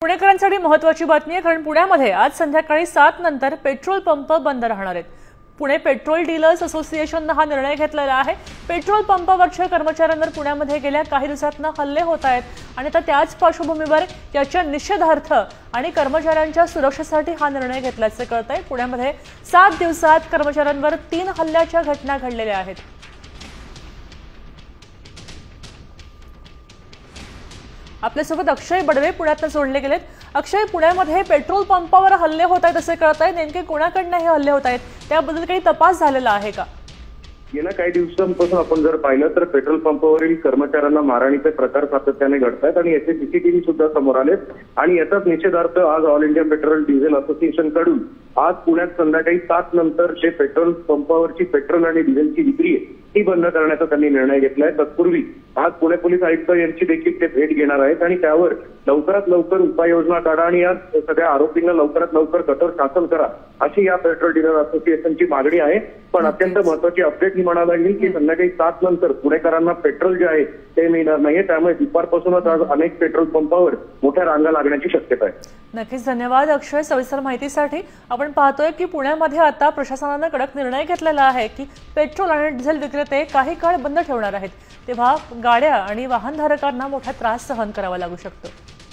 पुणेकरांसाठी महत्त्वाची बातमी आहे, कारण पुण्यामध्ये आज संध्याकाळी 7 नंतर पेट्रोल पंप बंद राहणार आहेत। पुणे पेट्रोल डीलर्स असोसिएशनने हा निर्णय घेतलेला आहे। पेट्रोल पंपावरच्या कर्मचाऱ्यांवर पुण्यामध्ये गेल्या काही दिवसांत हल्ले होत आहेत आणि आता त्याच पार्श्वभूमीवर याच्या निषेधार्थ आणि कर्मचाऱ्यांच्या सुरक्षेसाठी हा निर्णय घेतल्याचे कळतंय। पुण्यामध्ये 7 दिवसात कर्मचाऱ्यांवर 3 हल्ल्याच्या घटना घडलेल्या आहेत। आपल्यासोबत अक्षय बडवे पुण्यातून जोडले गेलेत। अक्षय, पुण्यामध्ये पेट्रोल पंपावर हल्ले होत आहेत असे कळतंय, नेमके कोणाकडनं हे हल्ले होत आहेत त्याबद्दल काही तपास झालेला आहे का? गेल्या काही दिवसांपासून आपण जर पाहिलं तर पेट्रोल पंपावरील कर्मचाऱ्यांना मारहाणीचे प्रकार सातत्याने घडतात आणि याचे सीसीटीव्ही सुद्धा समोर आले आणि याचाच निषेधार्थ आज all India petrol diesel association कडून आज पुण्यात संध्याकाळी 7 नंतर जे पेट्रोल पंपावरची पेट्रोल आणि डिझेलची विक्री आहे ती बंद करण्याचा त्यांनी निर्णय घेतलाय। तत्पूर्वी आज पुणे पोलीस आयुक्त यांची देखील ते भेट घेणार आहेत आणि त्यावर लवकरात लवकर उपाययोजना काढा आणि या सगळ्या आरोपींना लवकरात लवकर कठोर शासन करा अशी या पेट्रोल डीलर असोसिएशनची मागणी आहे। पण अत्यंत महत्त्वाची अपडेट ही म्हणावी लागेल की संध्याकाळी 7 नंतर पुणेकरांना पेट्रोल जे आहे ते मिळणार नाहीये, त्यामुळे दुपारपासूनच आज अनेक पेट्रोल पंपावर मोठ्या रांगा लागण्याची शक्यता आहे। नक्कीच, धन्यवाद अक्षय सविस्तर माहितीसाठी। आपण पाहतोय की पुण्यामध्ये आता प्रशासनाने कडक निर्णय घेतलेला आहे की पेट्रोल आणि डिझेल विक्रेते काही काळ बंद ठेवणार आहेत, तेव्हा गाड्या आणि वाहनधारकांना मोठा त्रास सहन करावा लागू शकतो।